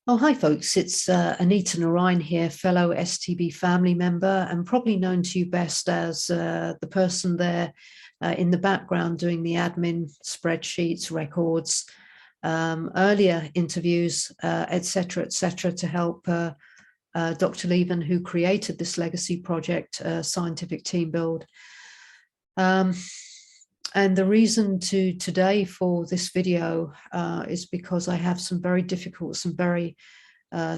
Oh, hi, folks. It's Anita Narine here, fellow STB family member, and probably known to you best as the person there in the background doing the admin, spreadsheets, records, earlier interviews, etc., to help Dr. Lieven, who created this legacy project, Scientific Team Build. And the reason today for this video is because I have some very difficult, some very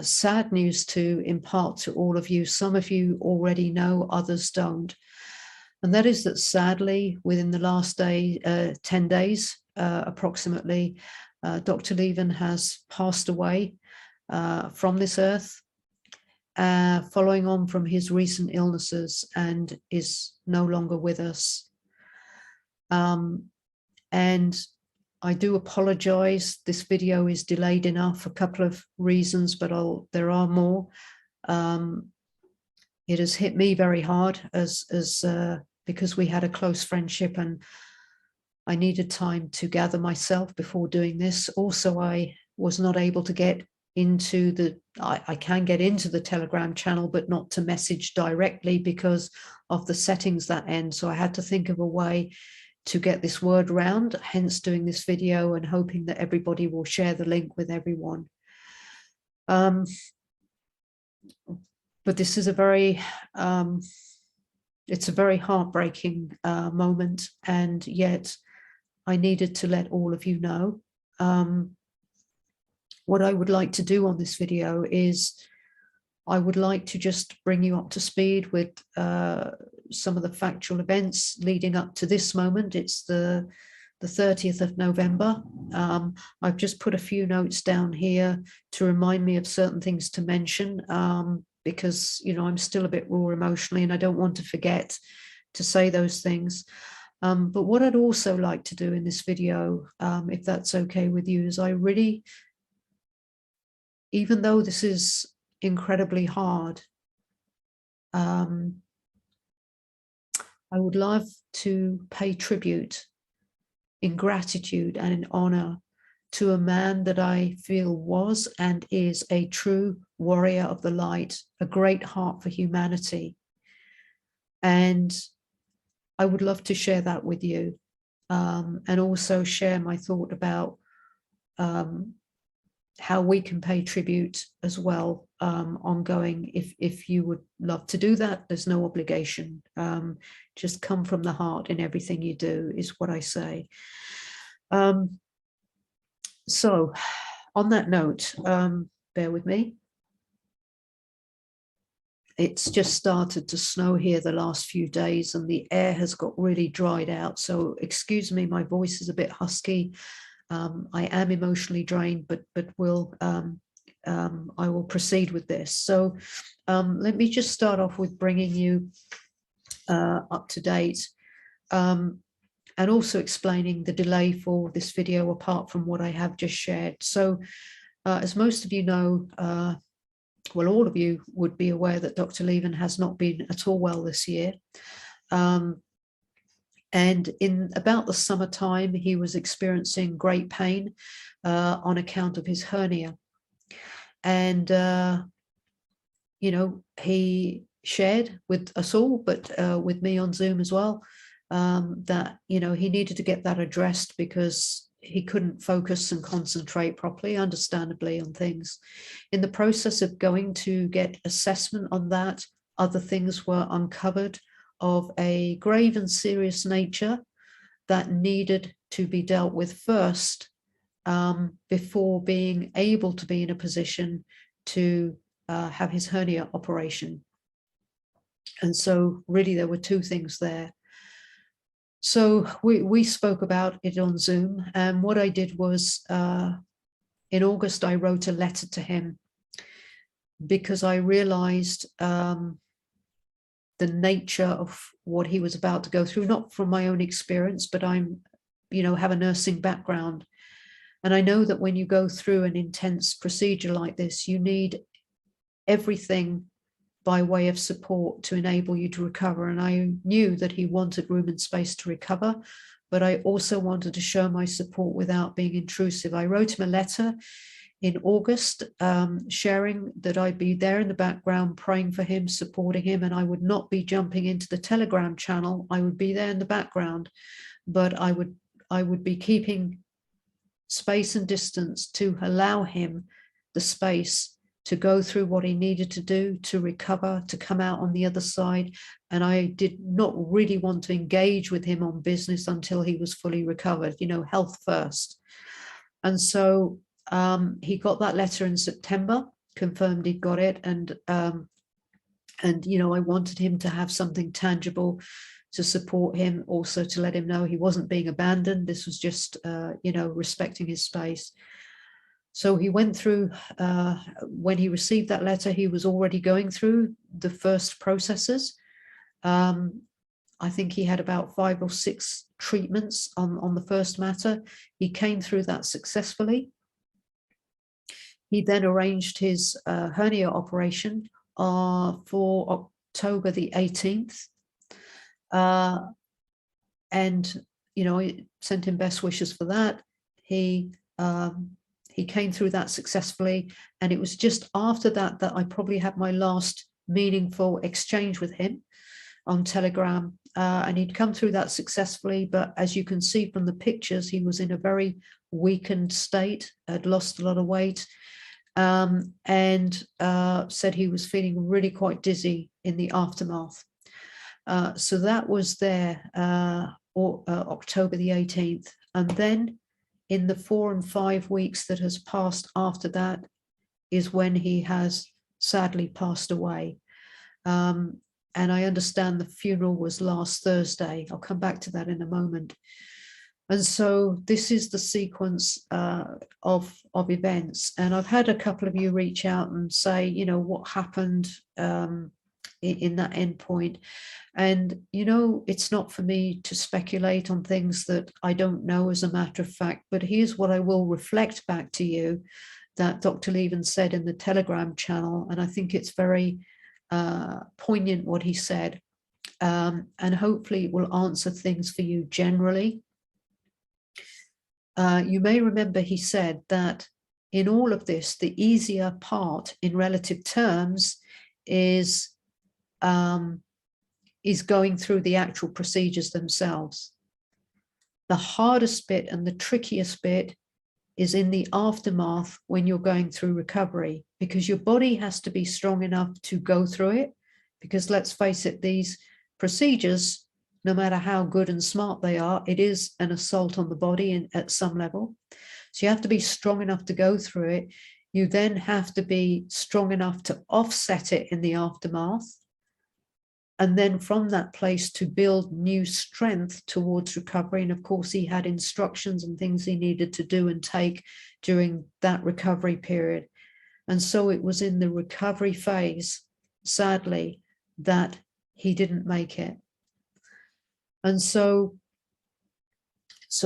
sad news to impart to all of you. Some of you already know, others don't. And that is that sadly, within the last 10 days, approximately, Dr. Lieven has passed away from this earth, following on from his recent illnesses, and is no longer with us. And I do apologize. This video is delayed enough for a couple of reasons, but there are more. It has hit me very hard because we had a close friendship and I needed time to gather myself before doing this. Also, I was not able to get into I can get into the Telegram channel, but not to message directly because of the settings that end. So I had to think of a way to get this word round, hence doing this video and hoping that everybody will share the link with everyone. But this is it's a very heartbreaking moment, and yet I needed to let all of you know. What I would like to do on this video is I would like to just bring you up to speed with some of the factual events leading up to this moment. It's the 30th of November. I've just put a few notes down here to remind me of certain things to mention because, you know, I'm still a bit raw emotionally and I don't want to forget to say those things. But what I'd also like to do in this video, if that's okay with you, is I really, even though this is incredibly hard, I would love to pay tribute in gratitude and in honor to a man that I feel was and is a true warrior of the light, a great heart for humanity. And I would love to share that with you, and also share my thought about how we can pay tribute as well, ongoing. If you would love to do that, there's no obligation. Just come from the heart in everything you do is what I say. So on that note, bear with me. It's just started to snow here the last few days and the air has got really dried out. So excuse me, my voice is a bit husky. I am emotionally drained, but I will proceed with this. So let me just start off with bringing you up to date, and also explaining the delay for this video apart from what I have just shared. So as most of you know, well, all of you would be aware that Dr. Lieven has not been at all well this year. And in about the summertime, he was experiencing great pain on account of his hernia. And, you know, he shared with us all, but with me on Zoom as well, that, you know, he needed to get that addressed because he couldn't focus and concentrate properly, understandably, on things. In the process of going to get assessment on that, other things were uncovered of a grave and serious nature that needed to be dealt with first, before being able to be in a position to have his hernia operation. And so really there were two things there. So we spoke about it on Zoom, and what I did was in August I wrote a letter to him because I realized the nature of what he was about to go through, not from my own experience, but I'm, you know, have a nursing background. And I know that when you go through an intense procedure like this, you need everything by way of support to enable you to recover. And I knew that he wanted room and space to recover, but I also wanted to show my support without being intrusive. I wrote him a letter in August, sharing that I'd be there in the background, praying for him, supporting him, and I would not be jumping into the Telegram channel. I would be there in the background, but I would be keeping space and distance to allow him the space to go through what he needed to do to recover, to come out on the other side. And I did not really want to engage with him on business until he was fully recovered, you know, health first. And so he got that letter in September, confirmed he got it. And, you know, I wanted him to have something tangible to support him, also to let him know he wasn't being abandoned. This was just, you know, respecting his space. So he went through, when he received that letter, he was already going through the first processes. I think he had about 5 or 6 treatments on the first matter. He came through that successfully. He then arranged his hernia operation for October the 18th. And, you know, I sent him best wishes for that. He came through that successfully. And it was just after that that I probably had my last meaningful exchange with him on Telegram. And he'd come through that successfully. But as you can see from the pictures, he was in a very weakened state, had lost a lot of weight, and said he was feeling really quite dizzy in the aftermath. So that was there, October the 18th. And then in the 4 and 5 weeks that has passed after that is when he has sadly passed away. And I understand the funeral was last Thursday. I'll come back to that in a moment. And so this is the sequence of events. And I've had a couple of you reach out and say, you know, what happened in that end point. And, you know, it's not for me to speculate on things that I don't know as a matter of fact, but here's what I will reflect back to you that Dr. Lieven said in the Telegram channel. And I think it's very poignant what he said. And hopefully it will answer things for you generally. You may remember he said that in all of this, the easier part in relative terms is going through the actual procedures themselves. The hardest bit and the trickiest bit is in the aftermath when you're going through recovery, because your body has to be strong enough to go through it. Because let's face it, these procedures, no matter how good and smart they are, it is an assault on the body at some level. So you have to be strong enough to go through it. You then have to be strong enough to offset it in the aftermath. And then from that place to build new strength towards recovery. And of course, he had instructions and things he needed to do and take during that recovery period. And so it was in the recovery phase, sadly, that he didn't make it. And so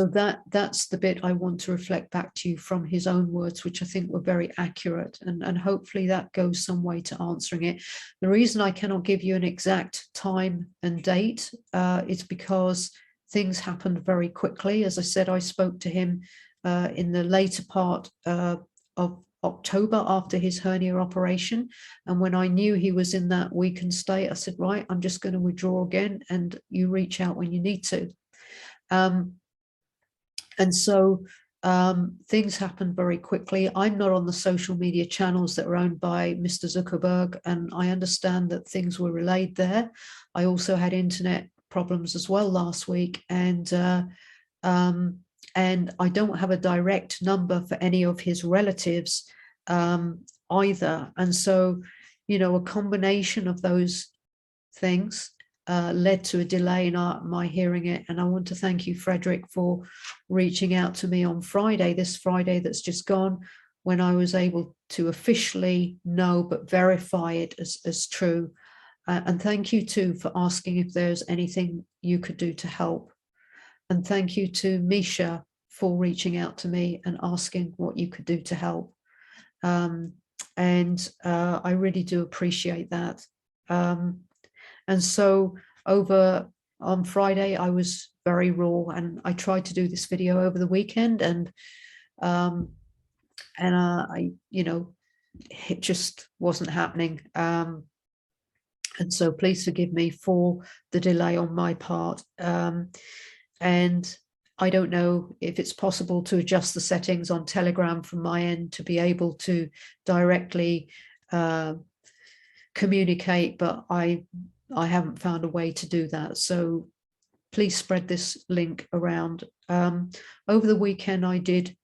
that's the bit I want to reflect back to you from his own words, which I think were very accurate, and hopefully that goes some way to answering it. The reason I cannot give you an exact time and date is because things happened very quickly. As I said, I spoke to him in the later part of October after his hernia operation. And when I knew he was in that weakened state, I said, right, I'm just going to withdraw again, and you reach out when you need to. And so things happened very quickly. I'm not on the social media channels that are owned by Mr. Zuckerberg, and I understand that things were relayed there. I also had internet problems as well last week, and I don't have a direct number for any of his relatives either. And so, you know, a combination of those things led to a delay in my hearing it. And I want to thank you, Frederick, for reaching out to me on Friday, this Friday that's just gone, when I was able to officially know but verify it as true. And thank you too for asking if there's anything you could do to help. And thank you to Misha for reaching out to me and asking what you could do to help. And I really do appreciate that. And so on Friday, I was very raw, and I tried to do this video over the weekend, and and it just wasn't happening. And so please forgive me for the delay on my part. And I don't know if it's possible to adjust the settings on Telegram from my end to be able to directly communicate, but I haven't found a way to do that. So please spread this link around. Over the weekend, I did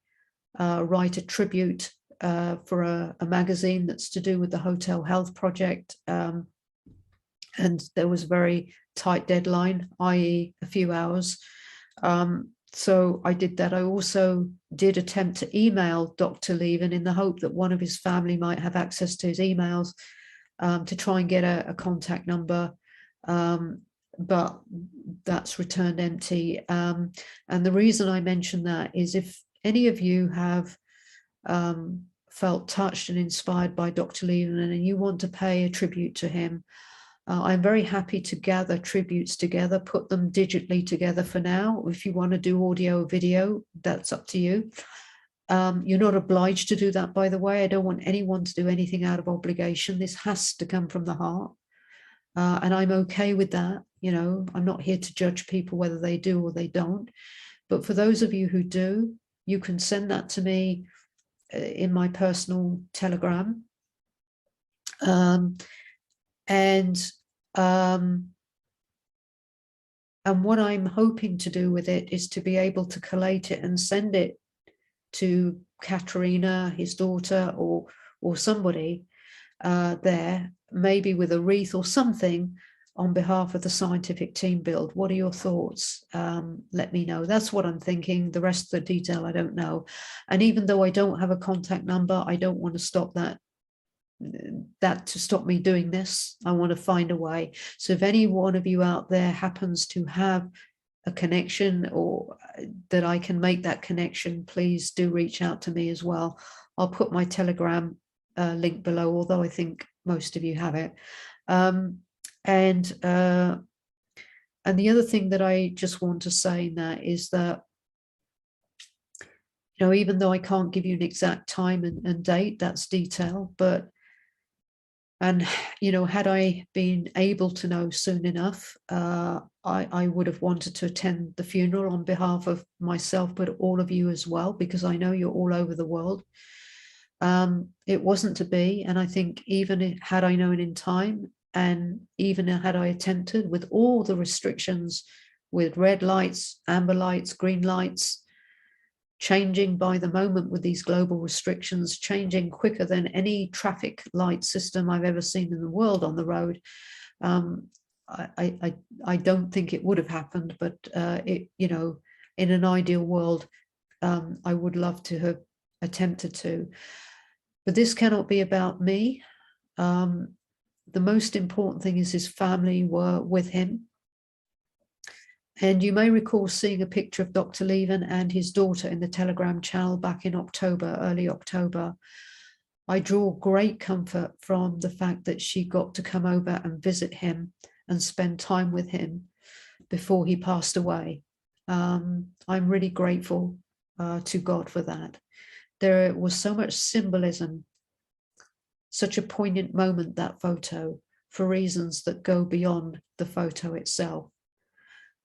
write a tribute for a magazine that's to do with the Hotel Health Project. And there was a very tight deadline, i.e. a few hours. So I did that. I also did attempt to email Dr. Lieven in the hope that one of his family might have access to his emails to try and get a contact number. But that's returned empty. And the reason I mention that is if any of you have felt touched and inspired by Dr. Lieven and you want to pay a tribute to him, I'm very happy to gather tributes together, put them digitally together for now. If you want to do audio or video, that's up to you. You're not obliged to do that, by the way. I don't want anyone to do anything out of obligation. This has to come from the heart. And I'm okay with that. I'm not here to judge people whether they do or they don't. But for those of you who do, you can send that to me in my personal Telegram. And what I'm hoping to do with it is to be able to collate it and send it to Katerina, his daughter, or somebody there, maybe with a wreath or something on behalf of the scientific team build. What are your thoughts? Let me know. That's what I'm thinking. The rest of the detail, I don't know. And even though I don't have a contact number, I don't want to stop that to stop me doing this. I want to find a way. So if any one of you out there happens to have a connection or that I can make that connection, please do reach out to me as well. I'll put my Telegram link below, although I think most of you have it. And the other thing that I just want to say in that is that, even though I can't give you an exact time and date, that's detail, and had I been able to know soon enough, I would have wanted to attend the funeral on behalf of myself, but all of you as well, because I know you're all over the world. It wasn't to be, and I think even had I known in time, and even had I attempted with all the restrictions, with red lights, amber lights, green lights, changing by the moment with these global restrictions, changing quicker than any traffic light system I've ever seen in the world on the road. I don't think it would have happened, but in an ideal world, I would love to have attempted to. But this cannot be about me. The most important thing is his family were with him. And you may recall seeing a picture of Dr. Lieven and his daughter in the Telegram channel back in October, early October. I draw great comfort from the fact that she got to come over and visit him and spend time with him before he passed away. I'm really grateful to God for that. There was so much symbolism, such a poignant moment, that photo, for reasons that go beyond the photo itself.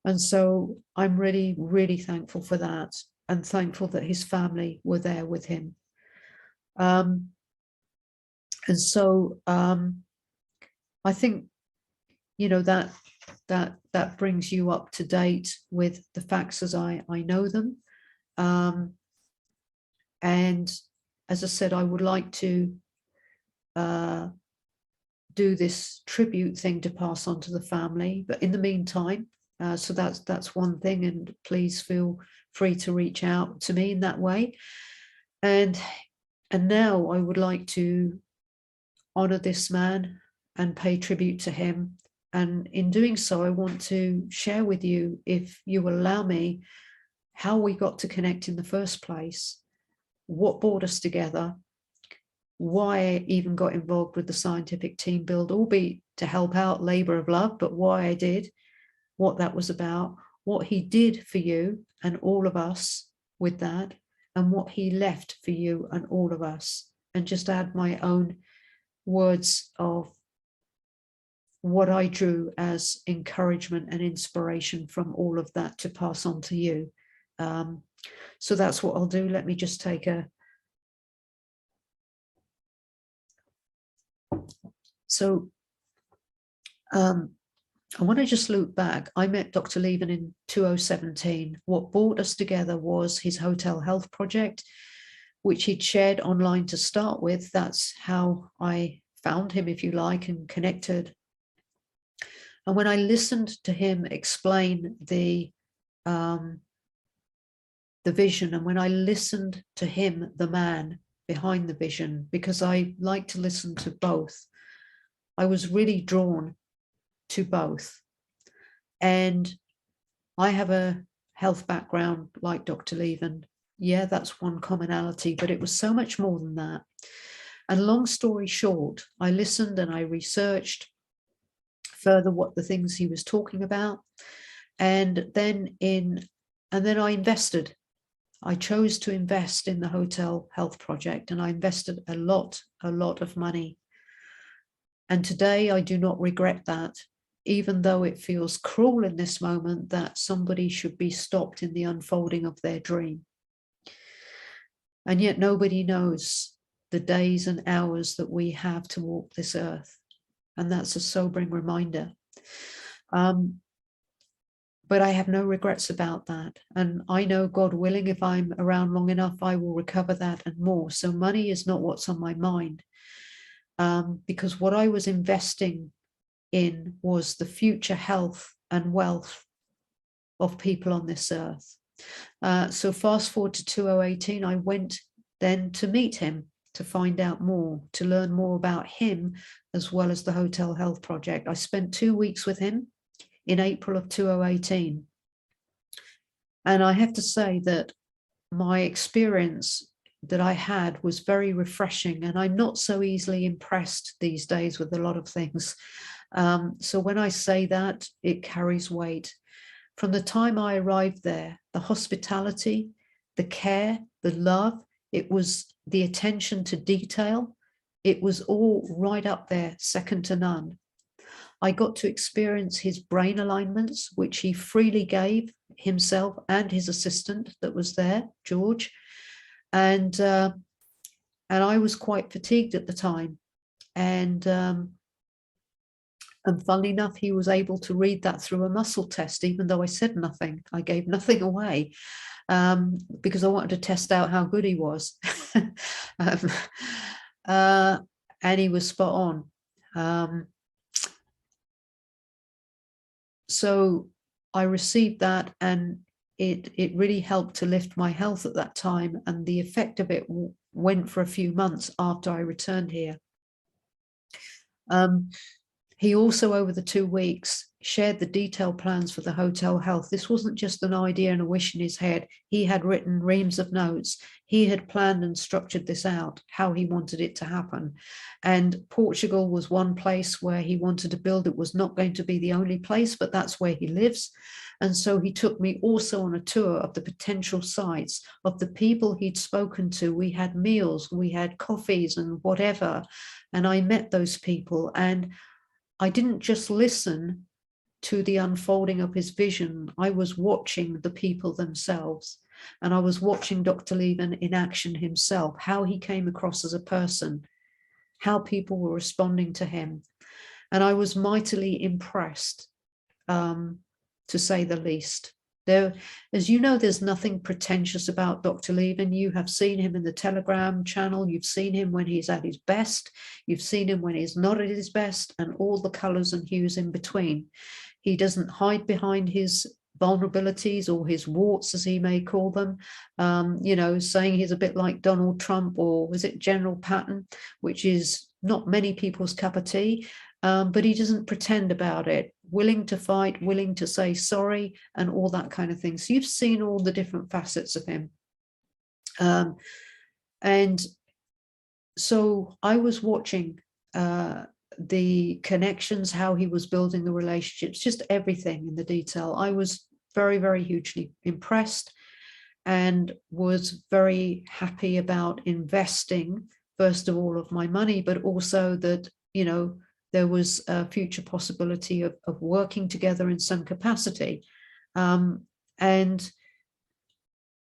And so I'm really, really thankful for that, and thankful that his family were there with him. And so I think, that brings you up to date with the facts as I know them. And as I said, I would like to do this tribute thing to pass on to the family. But in the meantime, so that's one thing, and please feel free to reach out to me in that way. And now I would like to honor this man and pay tribute to him. And in doing so, I want to share with you, if you will allow me, how we got to connect in the first place, what brought us together, why I even got involved with the scientific team build, albeit to help out, labor of love, but why I did, what that was about, what he did for you and all of us with that, and what he left for you and all of us, and just add my own words of what I drew as encouragement and inspiration from all of that to pass on to you. So that's what I'll do. Let me just take a... So I want to just loop back. I met Dr. Lieven in 2017. What brought us together was his hotel health project, which he'd shared online to start with. That's how I found him, if you like, and connected. And when I listened to him explain the vision, and when I listened to him, the man behind the vision, because I like to listen to both, I was really drawn to both. And I have a health background like Dr. Lieven. Yeah, that's one commonality, but it was so much more than that. And long story short, I listened and I researched further what the things he was talking about. And then I invested. I chose to invest in the hotel health project, and I invested a lot of money. And today I do not regret that, even though it feels cruel in this moment that somebody should be stopped in the unfolding of their dream. And yet nobody knows the days and hours that we have to walk this earth. And that's a sobering reminder. But I have no regrets about that. And I know, God willing, if I'm around long enough, I will recover that and more. So money is not what's on my mind, because what I was investing in was the future health and wealth of people on this earth. So fast forward to 2018, I went then to meet him, to find out more, to learn more about him, as well as the Hotel Health Project. I spent 2 weeks with him in April of 2018. And I have to say that my experience that I had was very refreshing, and I'm not so easily impressed these days with a lot of things. So when I say that, it carries weight. From the time I arrived there, the hospitality, the care, the love, it was the attention to detail, it was all right up there, second to none. I got to experience his brain alignments, which he freely gave himself and his assistant that was there, George. And I was quite fatigued at the time. And funnily enough, he was able to read that through a muscle test, even though I said nothing. I gave nothing away because I wanted to test out how good he was. And he was spot on. So I received that, and it really helped to lift my health at that time. And the effect of it went for a few months after I returned here. He also, over the 2 weeks, shared the detailed plans for the hotel health. This wasn't just an idea and a wish in his head. He had written reams of notes. He had planned and structured this out, how he wanted it to happen. And Portugal was one place where he wanted to build. It was not going to be the only place, but that's where he lives. And so he took me also on a tour of the potential sites, of the people he'd spoken to. We had meals, we had coffees and whatever. And I met those people, and I didn't just listen to the unfolding of his vision. I was watching the people themselves, and I was watching Dr. Lieven in action himself, how he came across as a person, how people were responding to him. And I was mightily impressed, to say the least. There, as you know, there's nothing pretentious about Dr. Lieven. You have seen him in the Telegram channel. You've seen him when he's at his best. You've seen him when he's not at his best, and all the colors and hues in between. He doesn't hide behind his vulnerabilities or his warts, as he may call them, saying he's a bit like Donald Trump, or was it General Patton, which is not many people's cup of tea. But he doesn't pretend about it, willing to fight, willing to say sorry, and all that kind of thing. So you've seen all the different facets of him. And so I was watching the connections, how he was building the relationships, just everything in the detail. I was very, very hugely impressed. and was very happy about investing, first of all, of my money, but also that, you know, there was a future possibility of working together in some capacity. And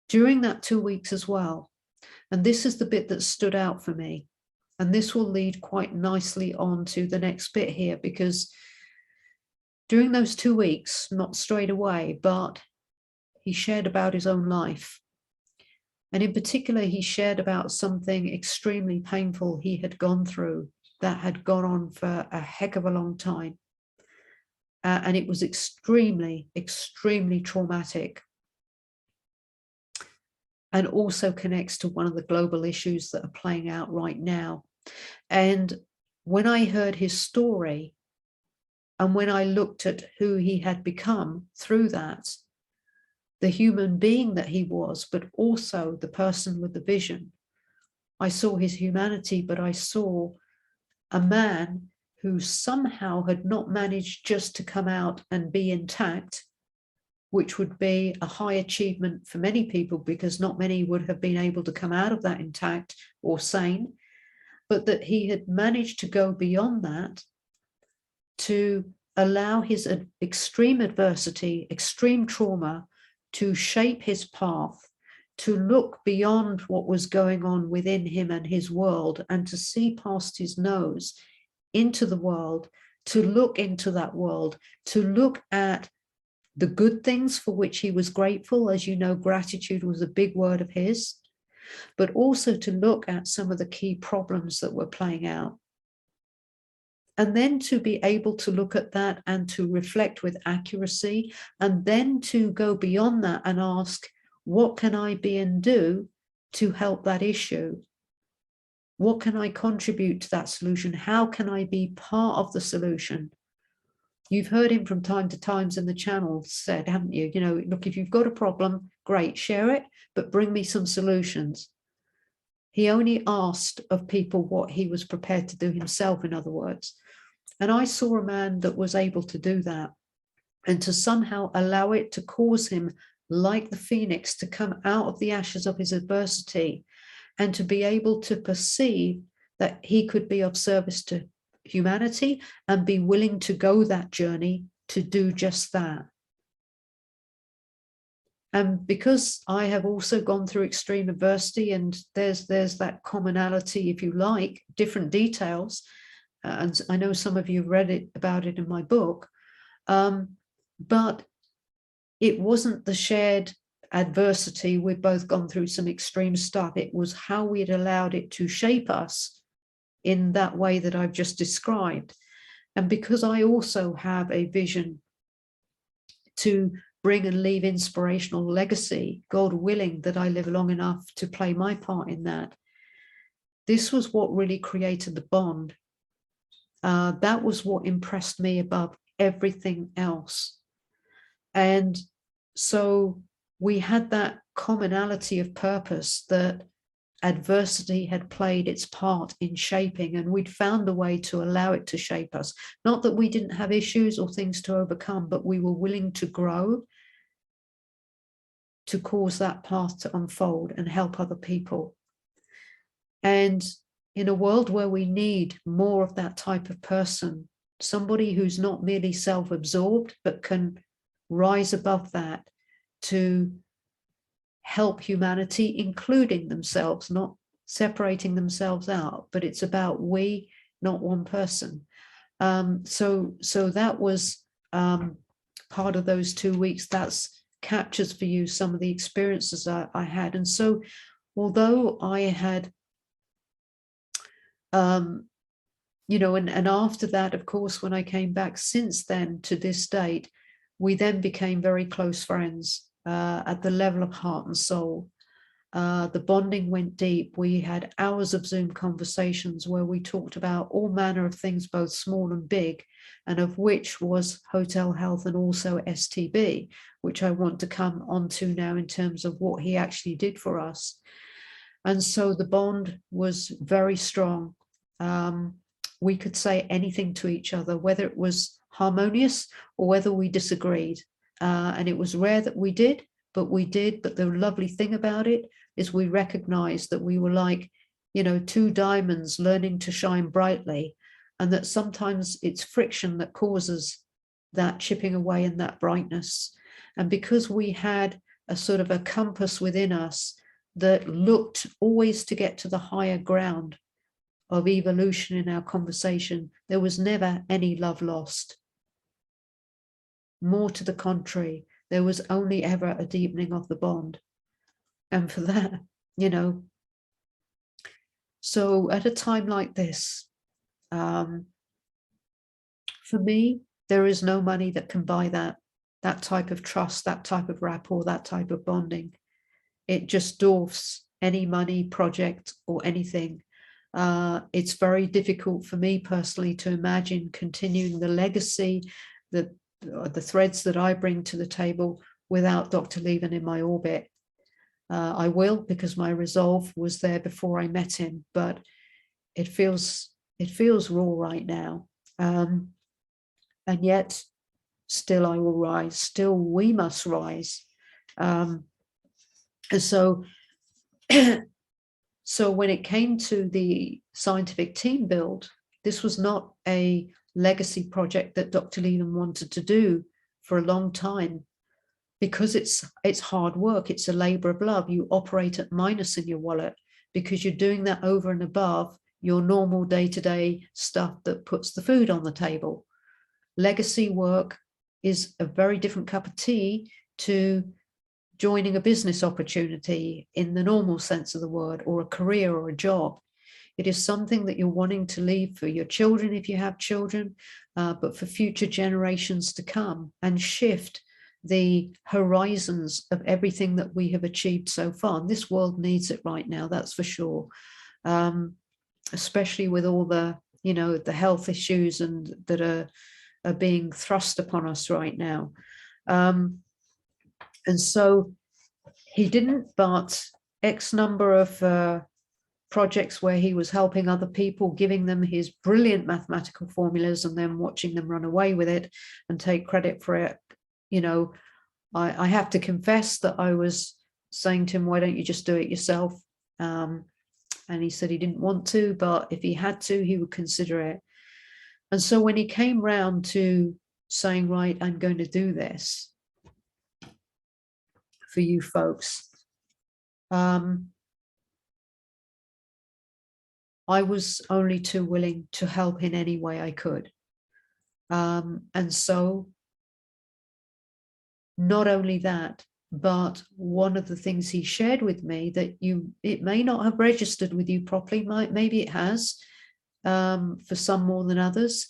during that 2 weeks as well, and this is the bit that stood out for me, and this will lead quite nicely on to the next bit here, because during those 2 weeks, not straight away, but he shared about his own life. And in particular, he shared about something extremely painful he had gone through that had gone on for a heck of a long time. And it was extremely, extremely traumatic. And also connects to one of the global issues that are playing out right now. And when I heard his story, and when I looked at who he had become through that, the human being that he was, but also the person with the vision, I saw his humanity, but I saw a man who somehow had not managed just to come out and be intact, which would be a high achievement for many people, because not many would have been able to come out of that intact or sane, but that he had managed to go beyond that, to allow his extreme adversity, extreme trauma, to shape his path, to look beyond what was going on within him and his world, and to see past his nose into the world, to look into that world, to look at the good things for which he was grateful. As you know, gratitude was a big word of his, but also to look at some of the key problems that were playing out. And then to be able to look at that and to reflect with accuracy, and then to go beyond that and ask, what can I be and do to help that issue? What can I contribute to that solution? How can I be part of the solution? You've heard him from time to time in the channel said, haven't you? You know, look, if you've got a problem, great, share it, but bring me some solutions. He only asked of people what he was prepared to do himself, in other words. And I saw a man that was able to do that, and to somehow allow it to cause him, like the phoenix, to come out of the ashes of his adversity, and to be able to perceive that he could be of service to humanity and be willing to go that journey to do just that. And because I have also gone through extreme adversity, and there's that commonality, if you like, different details, and I know some of you read about it in my book, but it wasn't the shared adversity. We've both gone through some extreme stuff. It was how we had allowed it to shape us in that way that I've just described. And because I also have a vision to bring and leave inspirational legacy, God willing that I live long enough to play my part in that, this was what really created the bond. That was what impressed me above everything else. And so we had that commonality of purpose, that adversity had played its part in shaping, and we'd found a way to allow it to shape us. Not that we didn't have issues or things to overcome, but we were willing to grow, to cause that path to unfold and help other people. And in a world where we need more of that type of person, somebody who's not merely self-absorbed, but can rise above that to help humanity, including themselves, not separating themselves out, but it's about we, not one person. So that was part of those 2 weeks. That's captures for you some of the experiences I had. And so although I had, you know, and after that, of course, when I came back since then to this date, we then became very close friends at the level of heart and soul. The bonding went deep. We had hours of Zoom conversations where we talked about all manner of things, both small and big, and of which was hotel health and also STB, which I want to come onto now in terms of what he actually did for us. And so the bond was very strong. We could say anything to each other, whether it was harmonious or whether we disagreed. And it was rare that we did, but we did. But the lovely thing about it is we recognized that we were like, you know, two diamonds learning to shine brightly, and that sometimes it's friction that causes that chipping away and that brightness. And because we had a sort of a compass within us that looked always to get to the higher ground of evolution in our conversation, there was never any love lost. More to the contrary, there was only ever a deepening of the bond. And for that, you know, so at a time like this, for me, there is no money that can buy that type of trust, that type of rapport, that type of bonding. It just dwarfs any money, project, or anything. It's very difficult for me personally to imagine continuing the legacy, the threads that I bring to the table without Dr. Lieven in my orbit. I will, because my resolve was there before I met him, but it feels raw right now. And yet still I will rise, still we must rise. And so when it came to the scientific team build, this was not a legacy project that Dr. Lieven wanted to do for a long time, because it's hard work. It's a labor of love. You operate at minus in your wallet because you're doing that over and above your normal day-to-day stuff that puts the food on the table. Legacy work is a very different cup of tea to joining a business opportunity in the normal sense of the word, or a career or a job. It is something that you're wanting to leave for your children if you have children, but for future generations to come, and shift the horizons of everything that we have achieved so far. And this world needs it right now, that's for sure. Especially with all the, you know, the health issues and that are being thrust upon us right now. And so he didn't, but X number of projects where he was helping other people, giving them his brilliant mathematical formulas and then watching them run away with it and take credit for it. You know, I have to confess that I was saying to him, why don't you just do it yourself? And he said he didn't want to, but if he had to, he would consider it. And so when he came round to saying, right, I'm going to do this for you folks, I was only too willing to help in any way I could. And so not only that, but one of the things he shared with me that it may not have registered with you properly, maybe it has, for some more than others,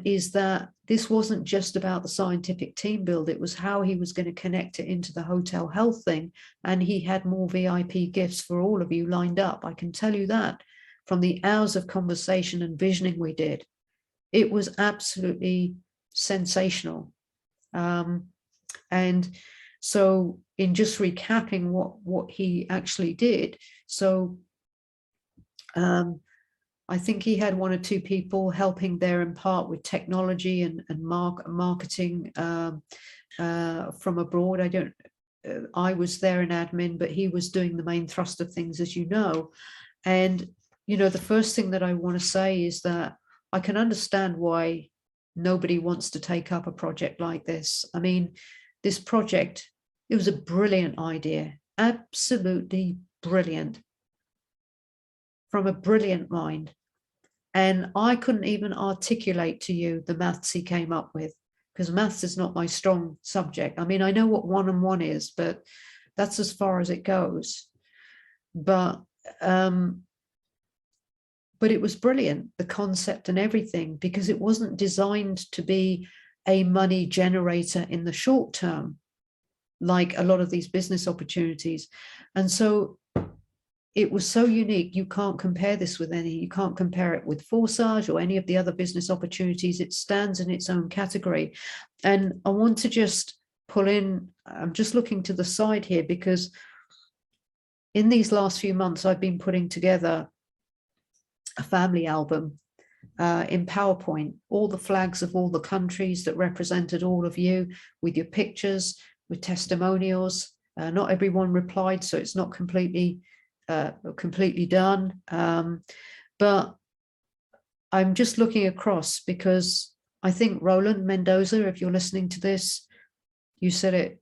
is that this wasn't just about the scientific team build. It was how he was going to connect it into the hotel health thing. And he had more VIP gifts for all of you lined up. I can tell you that from the hours of conversation and visioning we did. It was absolutely sensational. And so in just recapping what he actually did, so I think he had one or two people helping there in part with technology and marketing from abroad. I was there in admin, but he was doing the main thrust of things, as you know. And, you know, the first thing that I want to say is that I can understand why nobody wants to take up a project like this. I mean, this project, it was a brilliant idea, absolutely brilliant, from a brilliant mind. And I couldn't even articulate to you the maths he came up with, because maths is not my strong subject. I mean, I know what 1 and 1 is, but that's as far as it goes. But it was brilliant, the concept and everything, because it wasn't designed to be a money generator in the short term, like a lot of these business opportunities. And so it was so unique. You can't compare this with you can't compare it with Forsage or any of the other business opportunities. It stands in its own category. And I want to just pull in, I'm just looking to the side here, because in these last few months, I've been putting together a family album in PowerPoint, all the flags of all the countries that represented all of you with your pictures, with testimonials. Not everyone replied, so it's not completely done. But I'm just looking across because I think Roland Mendoza, if you're listening to this, you said it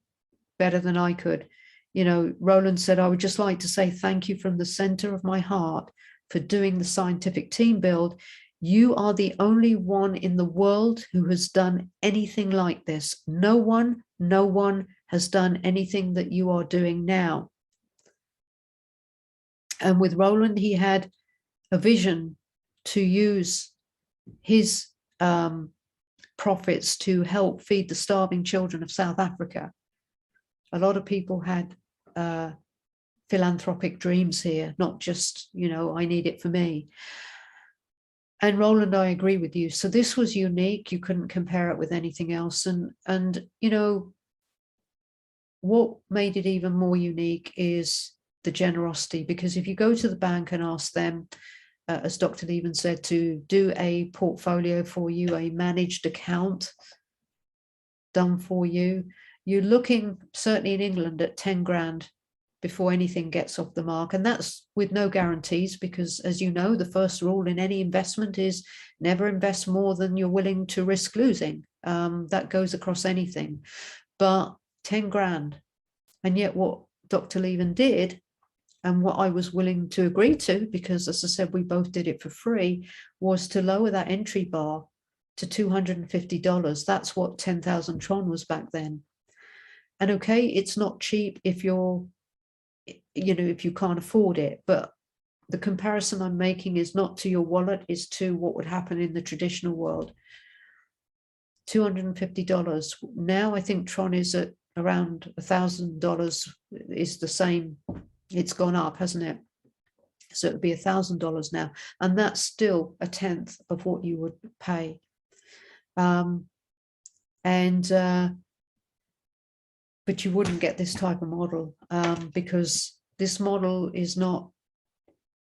better than I could. You know, Roland said, I would just like to say thank you from the center of my heart for doing the scientific team build. You are the only one in the world who has done anything like this. No one has done anything that you are doing now. And with Roland, he had a vision to use his profits to help feed the starving children of South Africa. A lot of people had philanthropic dreams here, not just, you know, I need it for me. And Roland, I agree with you. So this was unique. You couldn't compare it with anything else. And you know, what made it even more unique is the generosity, because if you go to the bank and ask them, as Dr. Lieven said, to do a portfolio for you, a managed account done for you, you're looking, certainly in England, at 10 grand before anything gets off the mark. And that's with no guarantees, because as you know, the first rule in any investment is never invest more than you're willing to risk losing. That goes across anything, but 10 grand. And yet what Dr. Lieven did, and what I was willing to agree to, because as I said, we both did it for free, was to lower that entry bar to $250. That's what 10,000 Tron was back then. And okay, it's not cheap if you're, you know, if you can't afford it, but the comparison I'm making is not to your wallet, is to what would happen in the traditional world. $250. Now I think Tron is at around $1,000, is the same. It's gone up, hasn't it? So it would be $1,000 now, and that's still a tenth of what you would pay. But you wouldn't get this type of model because this model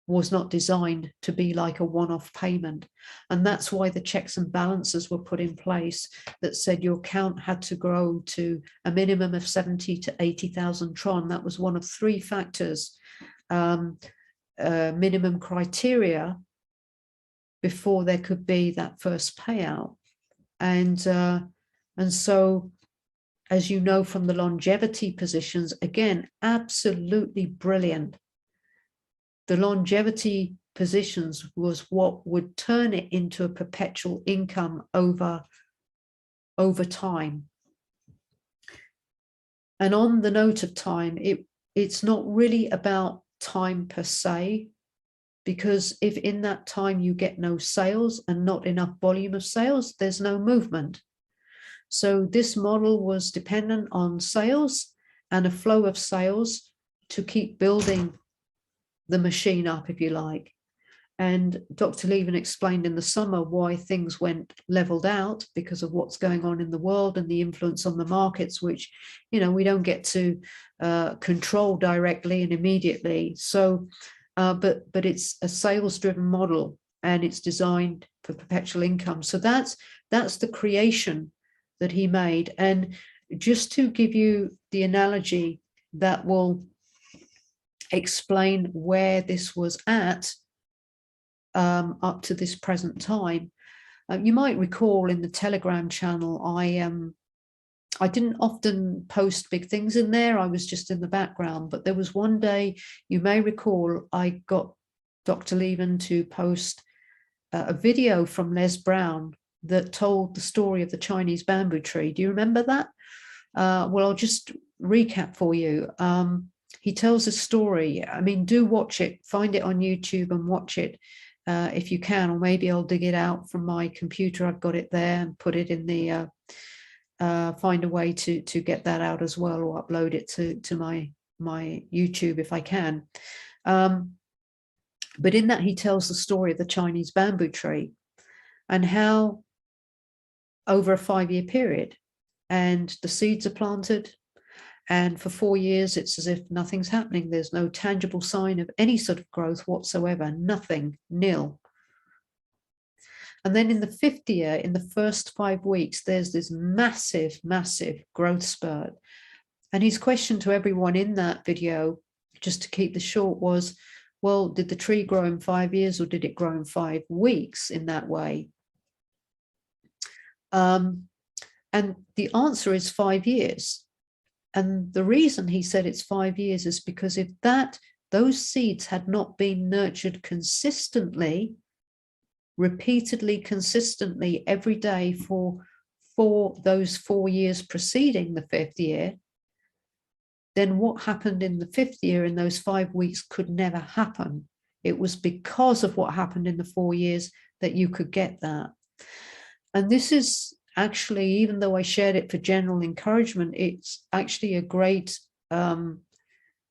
was not designed to be like a one-off payment. And that's why the checks and balances were put in place that said your account had to grow to a minimum of 70 to 80,000 Tron. That was one of 3 factors, minimum criteria before there could be that first payout. And so, as you know from the longevity positions, again, absolutely brilliant. The longevity positions was what would turn it into a perpetual income over time. And on the note of time, it's not really about time per se, because if in that time you get no sales and not enough volume of sales, there's no movement. So this model was dependent on sales and a flow of sales to keep building the machine up, if you like. And Dr. Lieven explained in the summer why things went leveled out because of what's going on in the world and the influence on the markets, which, you know, we don't get to control directly and immediately. So, but it's a sales-driven model, and it's designed for perpetual income. So that's the creation that he made. And just to give you the analogy that will explain where this was at up to this present time, you might recall in the Telegram channel, I didn't often post big things in there. I was just in the background. But there was one day, you may recall, I got Dr. Lieven to post a video from Les Brown that told the story of the Chinese bamboo tree. Do you remember that? Well, I'll just recap for you. He tells a story. I mean, do watch it, find it on YouTube and watch it if you can, or maybe I'll dig it out from my computer. I've got it there, and put it in the, find a way to get that out as well, or upload it to my YouTube if I can. But in that, he tells the story of the Chinese bamboo tree and how over a 5-year period, and the seeds are planted, and for 4 years, it's as if nothing's happening. There's no tangible sign of any sort of growth whatsoever, nothing, nil. And then in the 5th year, in the first 5 weeks, there's this massive, massive growth spurt. And his question to everyone in that video, just to keep this short, was, well, did the tree grow in 5 years or did it grow in 5 weeks in that way? And the answer is 5 years. And the reason he said it's 5 years is because if those seeds had not been nurtured consistently, repeatedly, consistently every day for those 4 years preceding the 5th year, then what happened in the 5th year in those 5 weeks could never happen. It was because of what happened in the 4 years that you could get that. And this is actually, even though I shared it for general encouragement, it's actually a great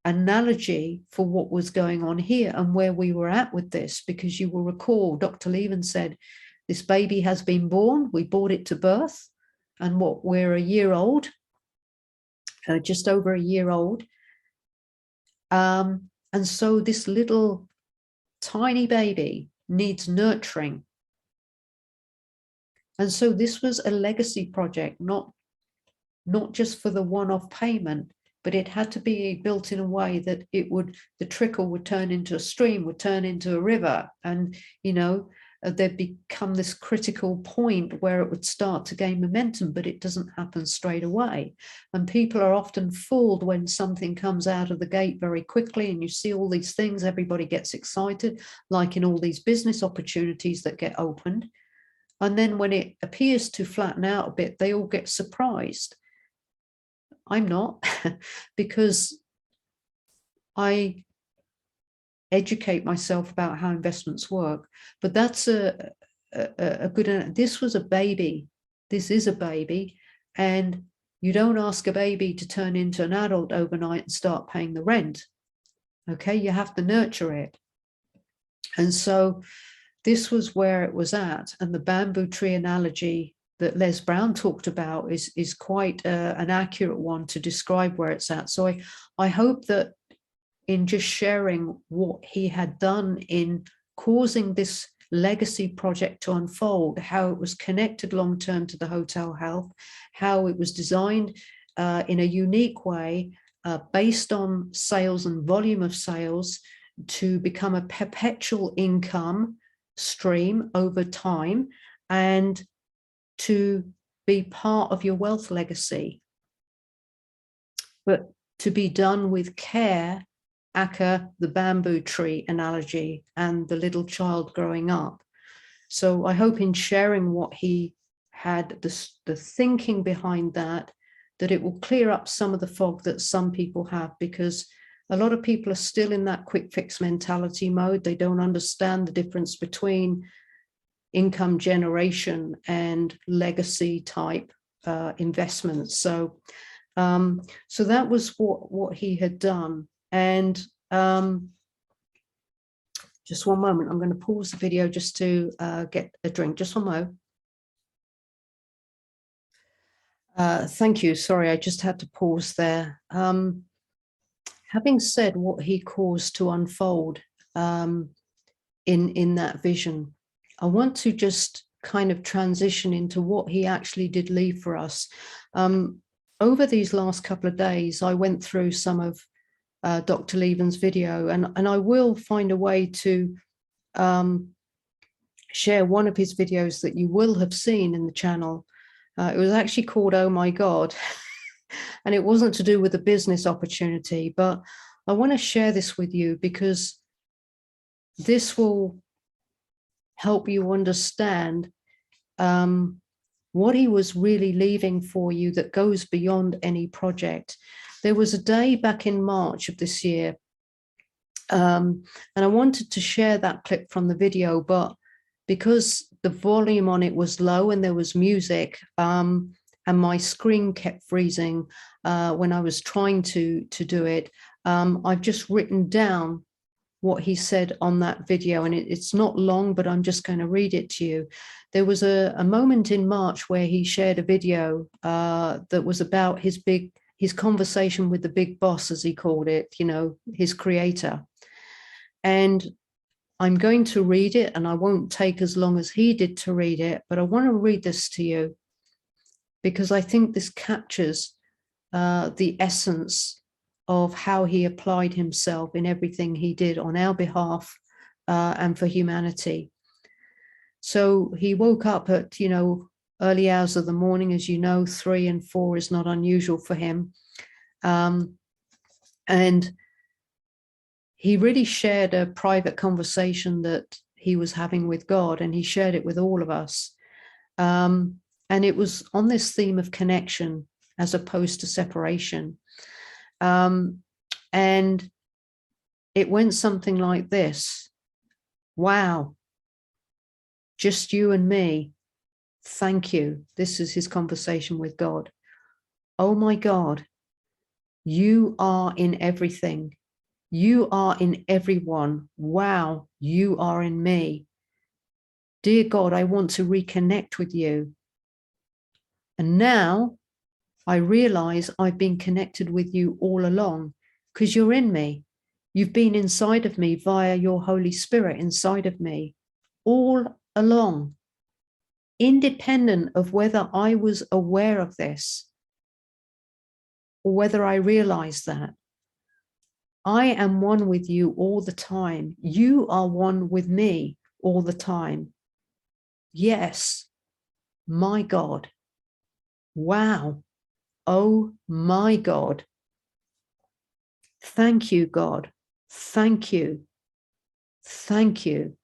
analogy for what was going on here and where we were at with this, because you will recall Dr. Lieven said, this baby has been born, we brought it to birth, and we're a year old, just over a year old. And so this little tiny baby needs nurturing. And so this was a legacy project, not just for the one-off payment, but it had to be built in a way that the trickle would turn into a stream, would turn into a river. And, there'd become this critical point where it would start to gain momentum, but it doesn't happen straight away. And people are often fooled when something comes out of the gate very quickly and you see all these things, everybody gets excited, like in all these business opportunities that get opened. And then when it appears to flatten out a bit, they all get surprised. I'm not, because I educate myself about how investments work. But that's a good, this was a baby. This is a baby. And you don't ask a baby to turn into an adult overnight and start paying the rent. Okay, you have to nurture it. And so this was where it was at. And the bamboo tree analogy that Les Brown talked about is quite an accurate one to describe where it's at. So I hope that in just sharing what he had done in causing this legacy project to unfold, how it was connected long-term to the hotel health, how it was designed in a unique way based on sales and volume of sales to become a perpetual income stream over time and to be part of your wealth legacy, but to be done with care, aka the bamboo tree analogy and the little child growing up. So I hope in sharing what he had, the thinking behind that it will clear up some of the fog that some people have, because a lot of people are still in that quick fix mentality mode. They don't understand the difference between income generation and legacy type investments. So that was what he had done. And just one moment, I'm going to pause the video just to get a drink. Just one moment. Thank you. Sorry, I just had to pause there. Having said what he caused to unfold in that vision, I want to just kind of transition into what he actually did leave for us. Over these last couple of days, I went through some of Dr. Lieven's video, and I will find a way to share one of his videos that you will have seen in the channel. It was actually called Oh My God, and it wasn't to do with a business opportunity, but I want to share this with you because this will help you understand what he was really leaving for you that goes beyond any project. There was a day back in March of this year, and I wanted to share that clip from the video, but because the volume on it was low and there was music, and my screen kept freezing when I was trying to do it, I've just written down what he said on that video, and it's not long, but I'm just going to read it to you. There was a moment in March where he shared a video that was about his conversation with the big boss, as he called it, his creator. And I'm going to read it, and I won't take as long as he did to read it, but I want to read this to you because I think this captures the essence of how he applied himself in everything he did on our behalf and for humanity. So he woke up at, early hours of the morning. As you know, 3 and 4 is not unusual for him. And he really shared a private conversation that he was having with God, and he shared it with all of us. And it was on this theme of connection as opposed to separation. And it went something like this. Wow, just you and me. Thank you. This is his conversation with God. Oh my God, you are in everything. You are in everyone. Wow, you are in me. Dear God, I want to reconnect with you. And now I realize I've been connected with you all along because you're in me. You've been inside of me via your Holy Spirit inside of me all along, independent of whether I was aware of this or whether I realized that. I am one with you all the time. You are one with me all the time. Yes, my God. Wow. Oh my God. Thank you, God. Thank you. Thank you.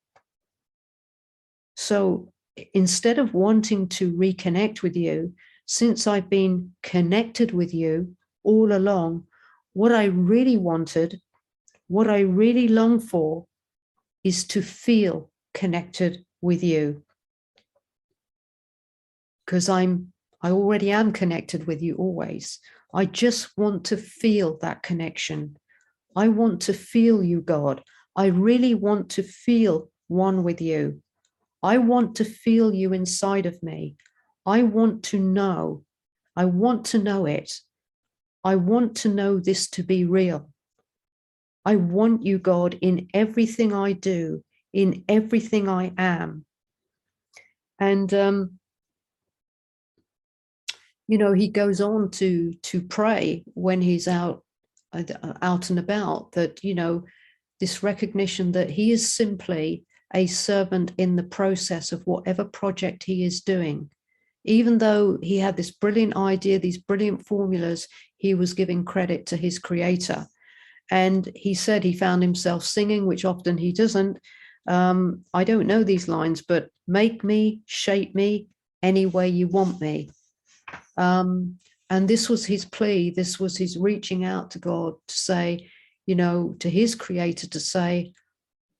So instead of wanting to reconnect with you, since I've been connected with you all along, what I really wanted, what I really long for is to feel connected with you. Because I already am connected with you always. I just want to feel that connection. I want to feel you, God. I really want to feel one with you. I want to feel you inside of me. I want to know. I want to know it. I want to know this to be real. I want you, God, in everything I do, in everything I am. And, he goes on to pray when he's out and about, that, this recognition that he is simply a servant in the process of whatever project he is doing. Even though he had this brilliant idea, these brilliant formulas, he was giving credit to his creator. And he said he found himself singing, which often he doesn't. I don't know these lines, but make me, shape me any way you want me. And this was his plea. This was his reaching out to God to say, to his creator, to say,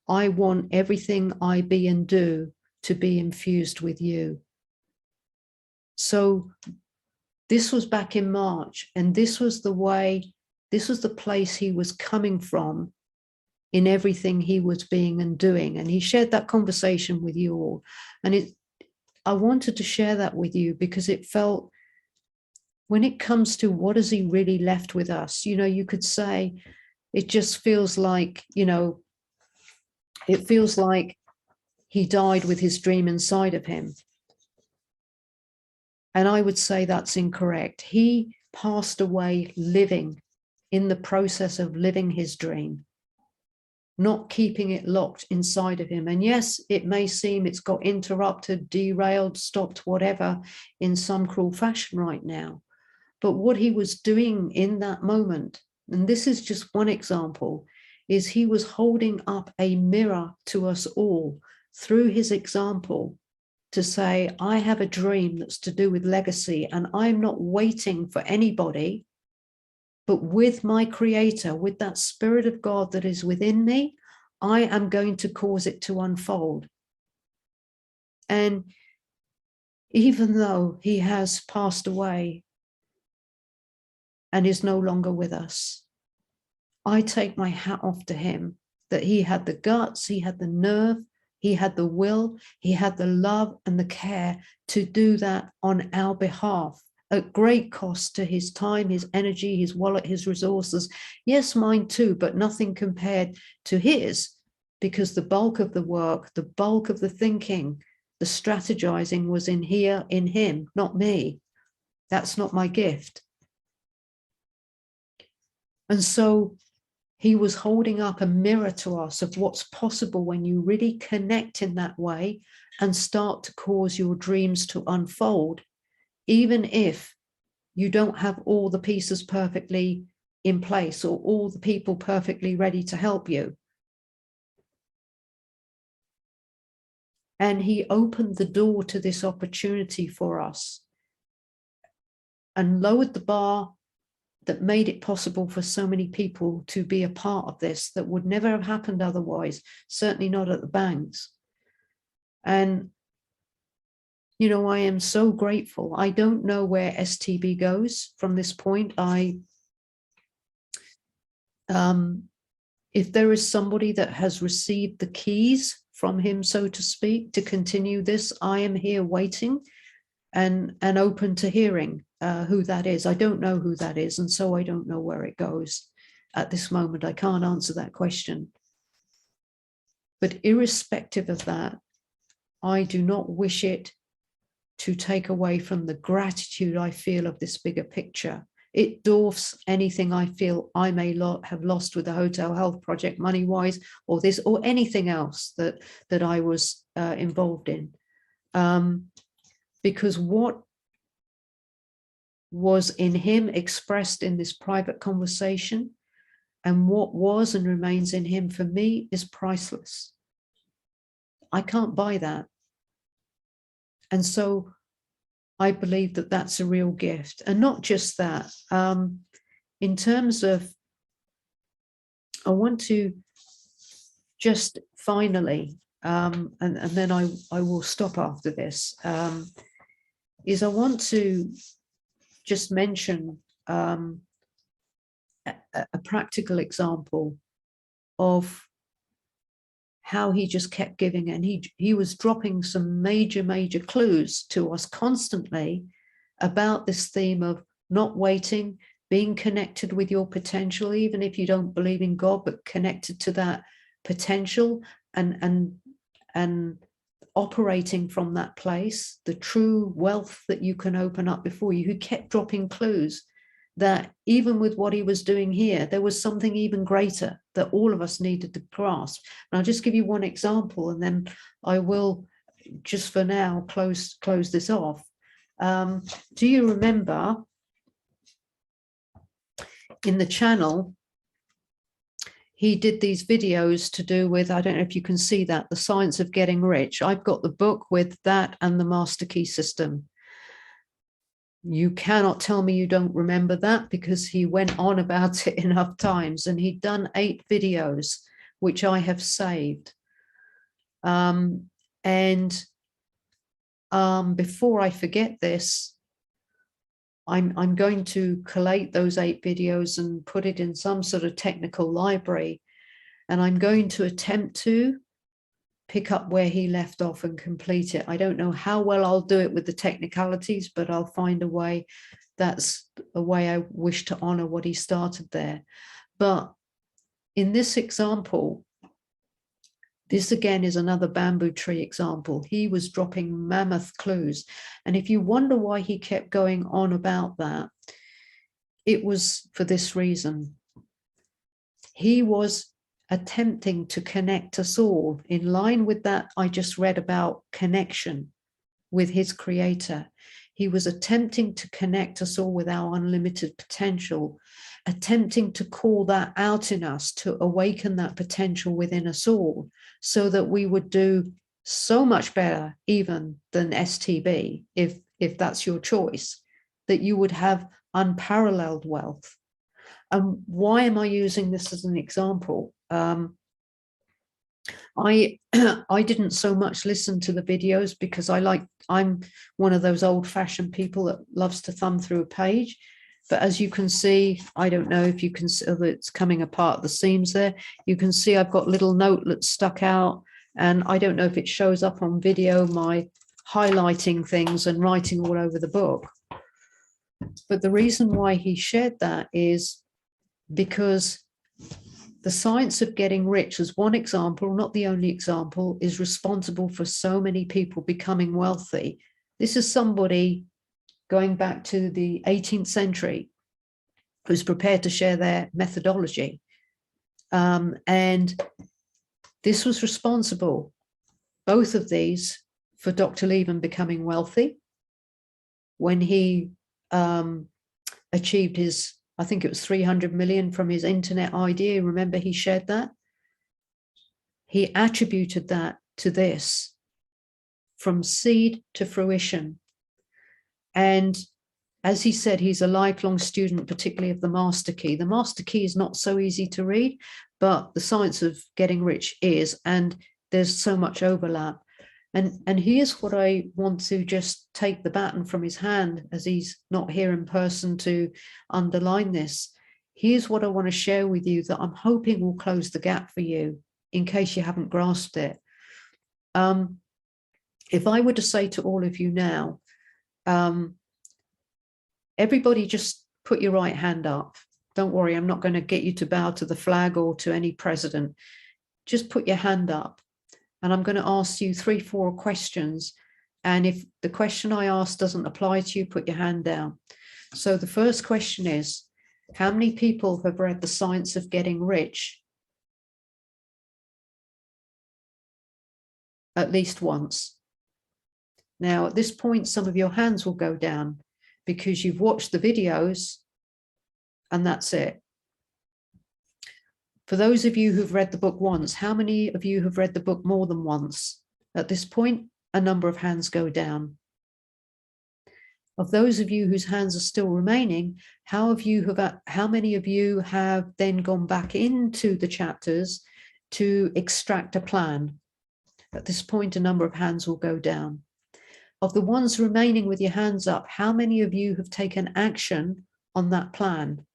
I want everything I be and do to be infused with you. So this was back in March, and this was the way, this was the place he was coming from in everything he was being and doing. And he shared that conversation with you all. And I wanted to share that with you because it felt, when it comes to what has he really left with us, you could say, it just feels like, it feels like he died with his dream inside of him. And I would say that's incorrect. He passed away living, in the process of living his dream, not keeping it locked inside of him. And yes, it may seem it's got interrupted, derailed, stopped, whatever, in some cruel fashion right now. But what he was doing in that moment, and this is just one example, is he was holding up a mirror to us all through his example to say, I have a dream that's to do with legacy, and I'm not waiting for anybody, but with my creator, with that spirit of God that is within me, I am going to cause it to unfold. And even though he has passed away and is no longer with us, I take my hat off to him, that he had the guts, he had the nerve, he had the will, he had the love and the care to do that on our behalf at great cost to his time, his energy, his wallet, his resources. Yes, mine too, but nothing compared to his, because the bulk of the work, the bulk of the thinking, the strategizing was in him, not me. That's not my gift. And so he was holding up a mirror to us of what's possible when you really connect in that way and start to cause your dreams to unfold, even if you don't have all the pieces perfectly in place or all the people perfectly ready to help you. And he opened the door to this opportunity for us and lowered the bar that made it possible for so many people to be a part of this that would never have happened otherwise, certainly not at the banks. And, you know, I am so grateful. I don't know where STB goes from this point. If there is somebody that has received the keys from him, so to speak, to continue this, I am here waiting and open to hearing who that is. I don't know who that is, and so I don't know where it goes at this moment. I can't answer that question. But irrespective of that, I do not wish it to take away from the gratitude I feel of this bigger picture. It dwarfs anything I feel I may have lost with the Hotel Health Project money-wise, or this, or anything else that I was involved in. Because what was in him expressed in this private conversation and what was and remains in him for me is priceless. I can't buy that. And so I believe that that's a real gift. And not just that, in terms of, I want to just finally, and then I will stop after this, is I want to just mention a practical example of how he just kept giving, and he was dropping some major clues to us constantly about this theme of not waiting, being connected with your potential, even if you don't believe in God, but connected to that potential and operating from that place, the true wealth that you can open up before you. Who kept dropping clues that even with what he was doing here, there was something even greater that all of us needed to grasp. And I'll just give you one example, and then I will, just for now, close this off. Do you remember in the channel, he did these videos to do with, I don't know if you can see that, the science of getting rich. I've got the book with that and the master key system. You cannot tell me you don't remember that, because he went on about it enough times, and he'd done 8 videos, which I have saved. Before I forget this, I'm going to collate those 8 videos and put it in some sort of technical library, and I'm going to attempt to pick up where he left off and complete it. I don't know how well I'll do it with the technicalities, but I'll find a way. That's a way I wish to honor what he started there. But in this example, this again is another bamboo tree example. He was dropping mammoth clues. And if you wonder why he kept going on about that, it was for this reason. He was attempting to connect us all in line with that I just read about connection with his creator. He was attempting to connect us all with our unlimited potential, attempting to call that out in us, to awaken that potential within us all, so that we would do so much better even than STB, if that's your choice, that you would have unparalleled wealth. And why am I using this as an example? I didn't so much listen to the videos because I'm one of those old-fashioned people that loves to thumb through a page. But as you can see, I don't know if you can see, it's coming apart at the seams there. You can see I've got little notelets stuck out, and I don't know if it shows up on video, my highlighting things and writing all over the book. But the reason why he shared that is because the science of getting rich, as one example, not the only example, is responsible for so many people becoming wealthy. This is somebody going back to the 18th century who's prepared to share their methodology. And this was responsible, both of these, for Dr. Lieven becoming wealthy when he achieved his, I think it was 300 million from his internet idea. Remember, he shared that? He attributed that to this, from seed to fruition. And as he said, he's a lifelong student, particularly of the Master Key. The Master Key is not so easy to read, but the Science of Getting Rich is, and there's so much overlap. And here's what I want to just take the baton from his hand, as he's not here in person to underline this. Here's what I want to share with you that I'm hoping will close the gap for you in case you haven't grasped it. If I were to say to all of you now, everybody just put your right hand up. Don't worry, I'm not going to get you to bow to the flag or to any president. Just put your hand up. And I'm going to ask you 3-4 questions. And if the question I ask doesn't apply to you, put your hand down. So the first question is, how many people have read The Science of Getting Rich at least once? Now, at this point, some of your hands will go down because you've watched the videos and that's it. For those of you who've read the book once, how many of you have read the book more than once? At this point, a number of hands go down. Of those of you whose hands are still remaining, how many of you have then gone back into the chapters to extract a plan? At this point, a number of hands will go down. Of the ones remaining with your hands up, how many of you have taken action on that plan?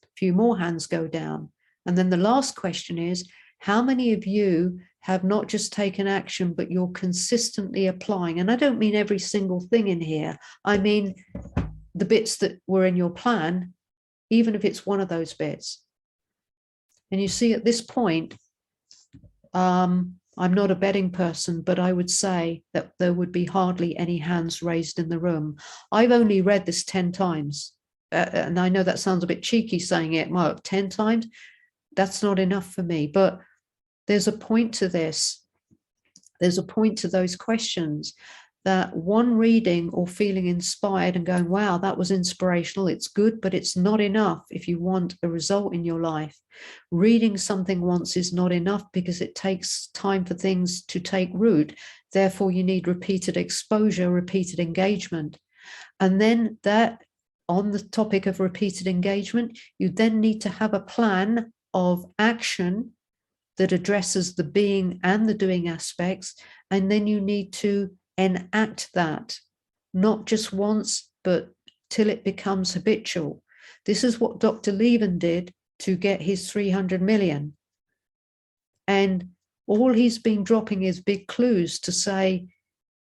A few more hands go down. And then the last question is, how many of you have not just taken action, but you're consistently applying? And I don't mean every single thing in here. I mean the bits that were in your plan, even if it's one of those bits. And you see, at this point, I'm not a betting person, but I would say that there would be hardly any hands raised in the room. I've only read this 10 times. And I know that sounds a bit cheeky saying it, well, 10 times. That's not enough for me, but there's a point to this. There's a point to those questions, that one reading or feeling inspired and going, wow, that was inspirational. It's good, but it's not enough if you want a result in your life. Reading something once is not enough because it takes time for things to take root. Therefore, you need repeated exposure, repeated engagement. And then that, on the topic of repeated engagement, you then need to have a plan of action that addresses the being and the doing aspects, and then you need to enact that, not just once, but till it becomes habitual. This is what Dr. Lieven did to get his 300 million. And all he's been dropping is big clues to say,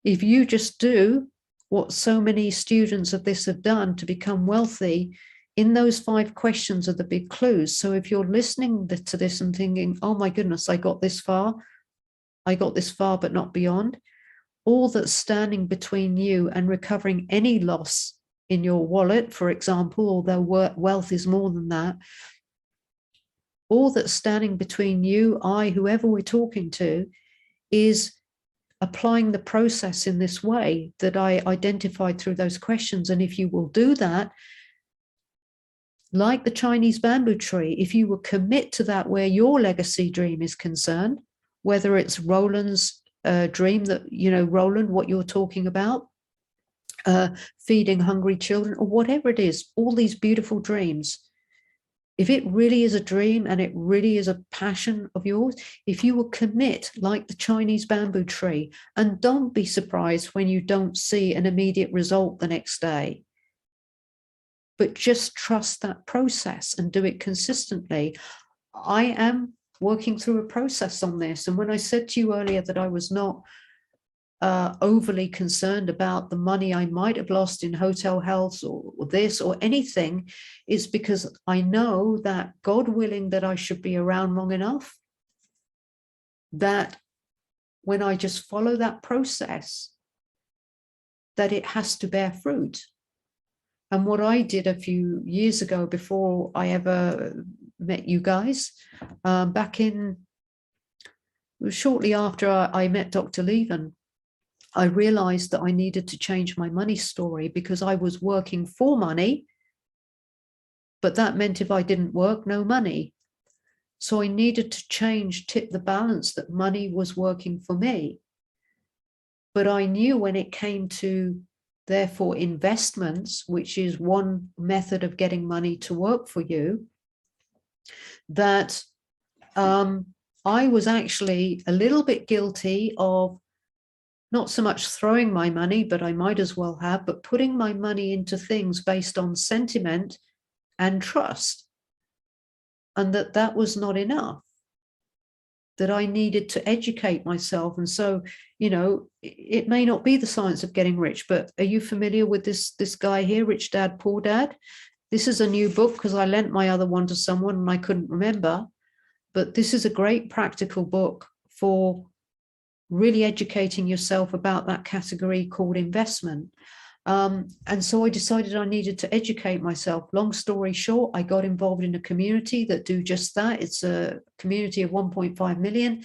if you just do what so many students of this have done to become wealthy, in those 5 questions are the big clues. So if you're listening to this and thinking, oh my goodness, I got this far, but not beyond, all that's standing between you and recovering any loss in your wallet, for example, although wealth is more than that, all that's standing between you, whoever we're talking to, is applying the process in this way that I identified through those questions. And if you will do that, like the Chinese bamboo tree, if you will commit to that where your legacy dream is concerned, whether it's Roland's dream that, Roland, what you're talking about, feeding hungry children, or whatever it is, all these beautiful dreams. If it really is a dream and it really is a passion of yours, if you will commit like the Chinese bamboo tree, and don't be surprised when you don't see an immediate result the next day, but just trust that process and do it consistently. I am working through a process on this. And when I said to you earlier that I was not overly concerned about the money I might have lost in hotel health or this or anything, is because I know that, God willing, that I should be around long enough that when I just follow that process, that it has to bear fruit. And what I did a few years ago, before I ever met you guys, back in shortly after I met Dr. Lieven, I realized that I needed to change my money story, because I was working for money, but that meant if I didn't work, no money. So I needed to tip the balance, that money was working for me. But I knew when it came to, therefore, investments, which is one method of getting money to work for you, that I was actually a little bit guilty of not so much throwing my money, but I might as well have, but putting my money into things based on sentiment and trust, and that was not enough, that I needed to educate myself. And so, you know, it may not be the science of getting rich, but are you familiar with this guy here, Rich Dad, Poor Dad? This is a new book, because I lent my other one to someone and I couldn't remember, but this is a great practical book for really educating yourself about that category called investment. And so I decided I needed to educate myself. Long story short, I got involved in a community that do just that. It's a community of 1.5 million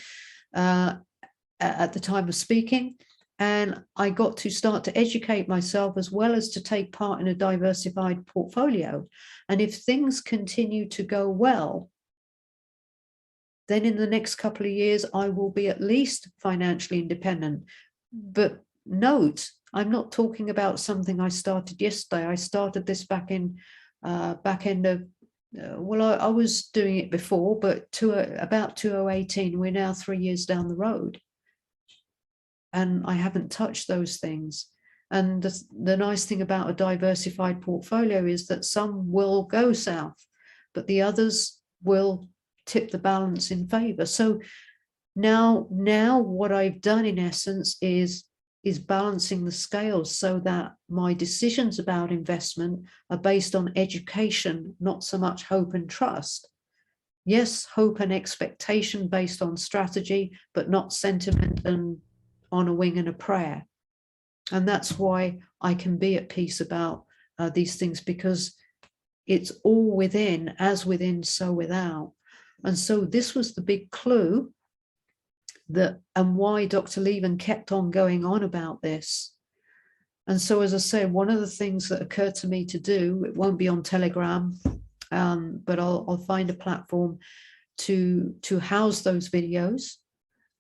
at the time of speaking. And I got to start to educate myself, as well as to take part in a diversified portfolio. And if things continue to go well, then in the next couple of years, I will be at least financially independent. But note, I'm not talking about something I started yesterday. I started this back in back end of, I was doing it before, but about 2018, we're now 3 years down the road. And I haven't touched those things. And the nice thing about a diversified portfolio is that some will go south, but the others will tip the balance in favor. So now what I've done in essence is balancing the scales, so that my decisions about investment are based on education, not so much hope and trust. Yes, hope and expectation based on strategy, but not sentiment and on a wing and a prayer. And that's why I can be at peace about these things, because it's all within, as within, so without. And so this was the big clue, that, and why Dr. Lieven kept on going on about this. And so, as I say, one of the things that occurred to me to do, it won't be on Telegram, but I'll find a platform to house those videos.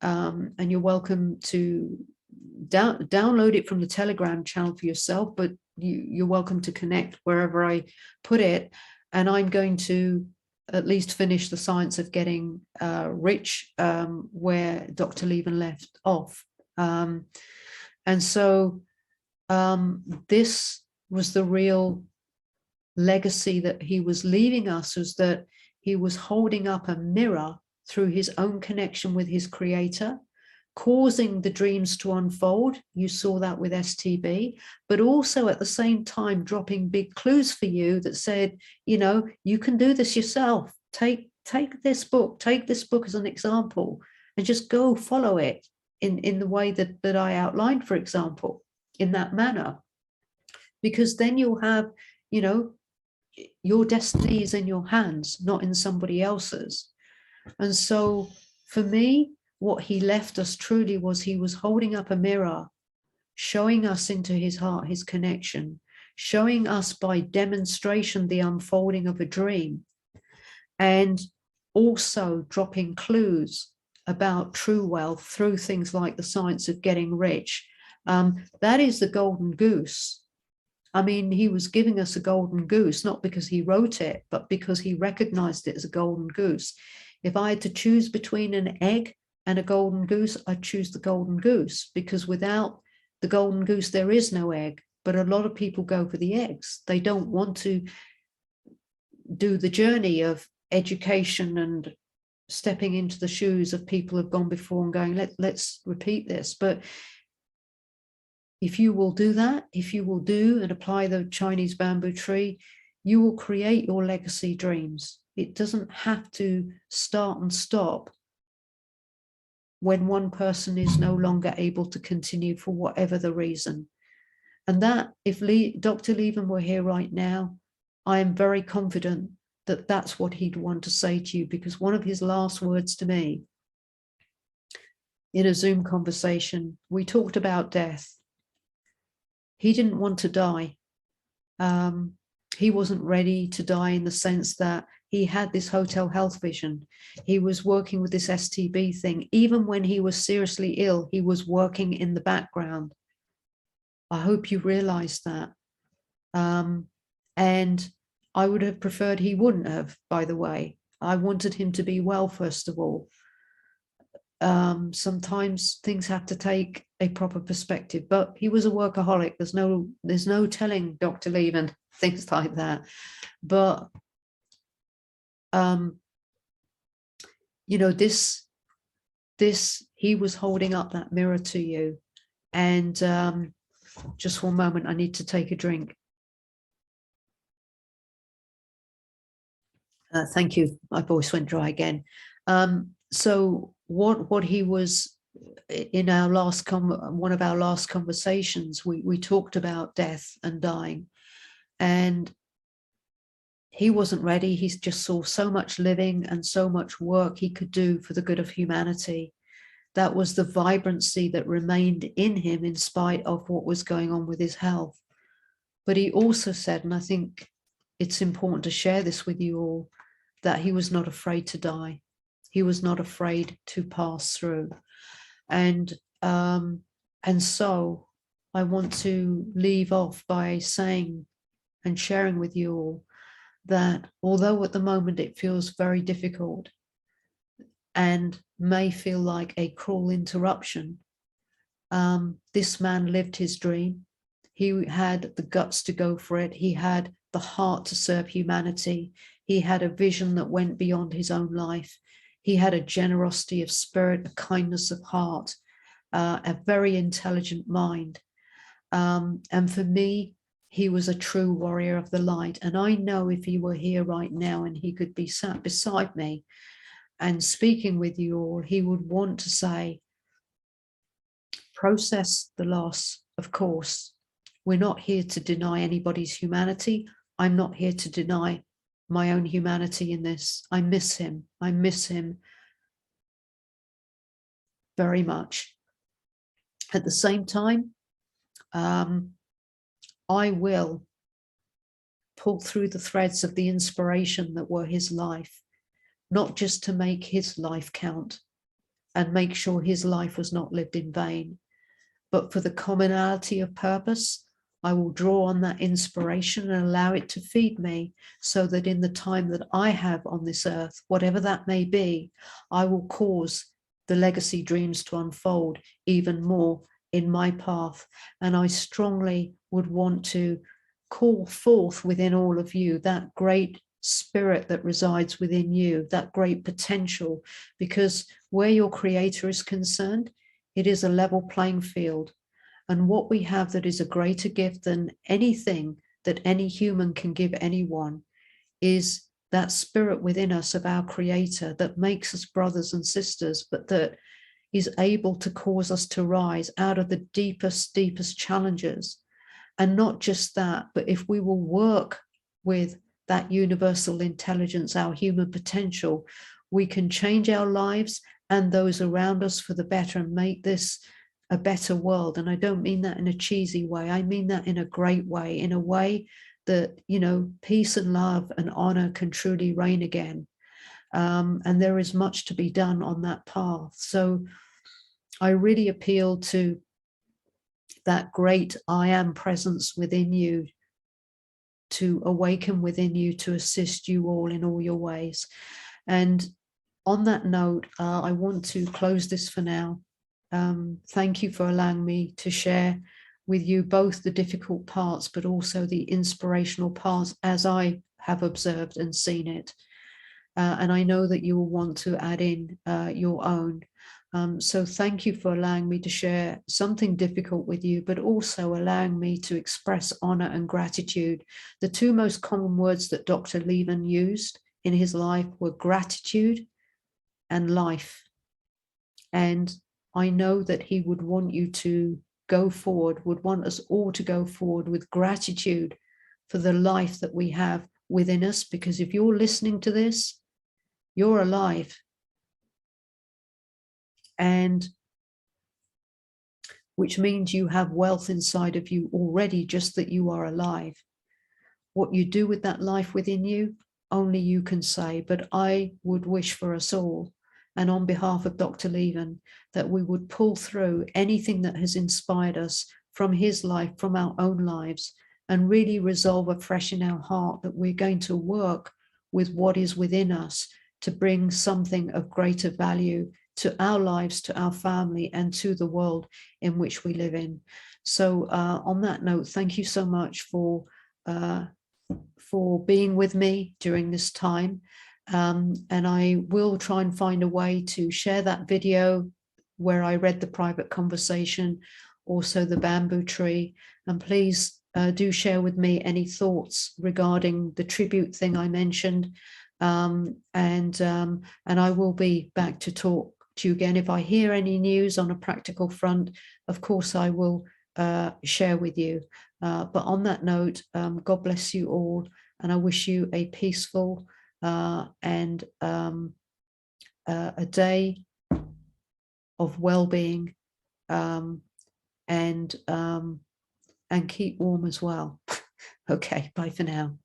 And you're welcome to download it from the Telegram channel for yourself, but you're welcome to connect wherever I put it. And I'm going to at least finish the science of getting rich, where Dr. Lieven left off. And so this was the real legacy that he was leaving us, was that he was holding up a mirror through his own connection with his creator, causing the dreams to unfold. You saw that with STB, but also at the same time dropping big clues for you that said, you know, you can do this yourself. Take this book as an example, and just go follow it in the way that I outlined, for example, in that manner. Because then you'll have, you know, your destiny is in your hands, not in somebody else's. And so for me, what he left us truly was, he was holding up a mirror, showing us into his heart, his connection, showing us by demonstration the unfolding of a dream, and also dropping clues about true wealth through things like the science of getting rich. That is the golden goose. I mean, he was giving us a golden goose, not because he wrote it, but because he recognized it as a golden goose. If I had to choose between an egg and a golden goose, I'd choose the golden goose, because without the golden goose, there is no egg. But a lot of people go for the eggs. They don't want to do the journey of education and stepping into the shoes of people who've gone before and going, let's repeat this. But if you will do that, if you will do and apply the Chinese bamboo tree, you will create your legacy dreams. It doesn't have to start and stop when one person is no longer able to continue for whatever the reason. And that if Dr. Lieven were here right now, I am very confident that that's what he'd want to say to you, because one of his last words to me in a Zoom conversation, we talked about death. He didn't want to die. He wasn't ready to die in the sense that he had this hotel health vision. He was working with this STB thing. Even when he was seriously ill, he was working in the background. I hope you realize that. And I would have preferred he wouldn't have, by the way. I wanted him to be well, first of all. Sometimes things have to take a proper perspective, but he was a workaholic. There's no telling Dr. Lieven things like that. But you know, this he was holding up that mirror to you. And just one moment, I need to take a drink. Thank you. My voice went dry again. So what he was in our last one of our last conversations, we talked about death and dying, and he wasn't ready. He just saw so much living and so much work he could do for the good of humanity. That was the vibrancy that remained in him in spite of what was going on with his health. But he also said, and I think it's important to share this with you all, that he was not afraid to die. He was not afraid to pass through. And so I want to leave off by saying and sharing with you all that although at the moment it feels very difficult and may feel like a cruel interruption, this man lived his dream. He had the guts to go for it. He had the heart to serve humanity. He had a vision that went beyond his own life. He had a generosity of spirit, a kindness of heart, a very intelligent mind. And for me, he was a true warrior of the light. And I know if he were here right now and he could be sat beside me and speaking with you all, he would want to say, process the loss, of course. We're not here to deny anybody's humanity. I'm not here to deny my own humanity in this. I miss him. I miss him very much. At the same time, I will pull through the threads of the inspiration that were his life, not just to make his life count and make sure his life was not lived in vain, but for the commonality of purpose. I will draw on that inspiration and allow it to feed me so that in the time that I have on this earth, whatever that may be, I will cause the legacy dreams to unfold even more in my path. And I strongly would want to call forth within all of you that great spirit that resides within you, that great potential, because where your creator is concerned, it is a level playing field. And what we have that is a greater gift than anything that any human can give anyone is that spirit within us of our creator that makes us brothers and sisters, but that is able to cause us to rise out of the deepest challenges. And not just that, but if we will work with that universal intelligence, our human potential, we can change our lives and those around us for the better and make this a better world. And I don't mean that in a cheesy way. I mean that in a great way, in a way that, you know, peace and love and honor can truly reign again. And there is much to be done on that path. So I really appeal to that great I am presence within you to awaken within you, to assist you all in all your ways. And on that note, I want to close this for now. Thank you for allowing me to share with you both the difficult parts, but also the inspirational parts as I have observed and seen it. And I know that you will want to add in your own. So thank you for allowing me to share something difficult with you, but also allowing me to express honor and gratitude. The two most common words that Dr. Lieven used in his life were gratitude and life. And I know that he would want you to go forward, would want us all to go forward with gratitude for the life that we have within us. Because if you're listening to this, you're alive. And which means you have wealth inside of you already, just that you are alive. What you do with that life within you, only you can say. But I would wish for us all, and on behalf of Dr. Lieven, that we would pull through anything that has inspired us from his life, from our own lives, and really resolve afresh in our heart that we're going to work with what is within us to bring something of greater value to our lives, to our family, and to the world in which we live in. So on that note, thank you so much for being with me during this time. And I will try and find a way to share that video where I read the private conversation, also the bamboo tree. And please do share with me any thoughts regarding the tribute thing I mentioned. And I will be back to talk to you again. If I hear any news on a practical front, of course I will share with you. But on that note, God bless you all, and I wish you a peaceful and a day of well-being, and keep warm as well. Okay, bye for now.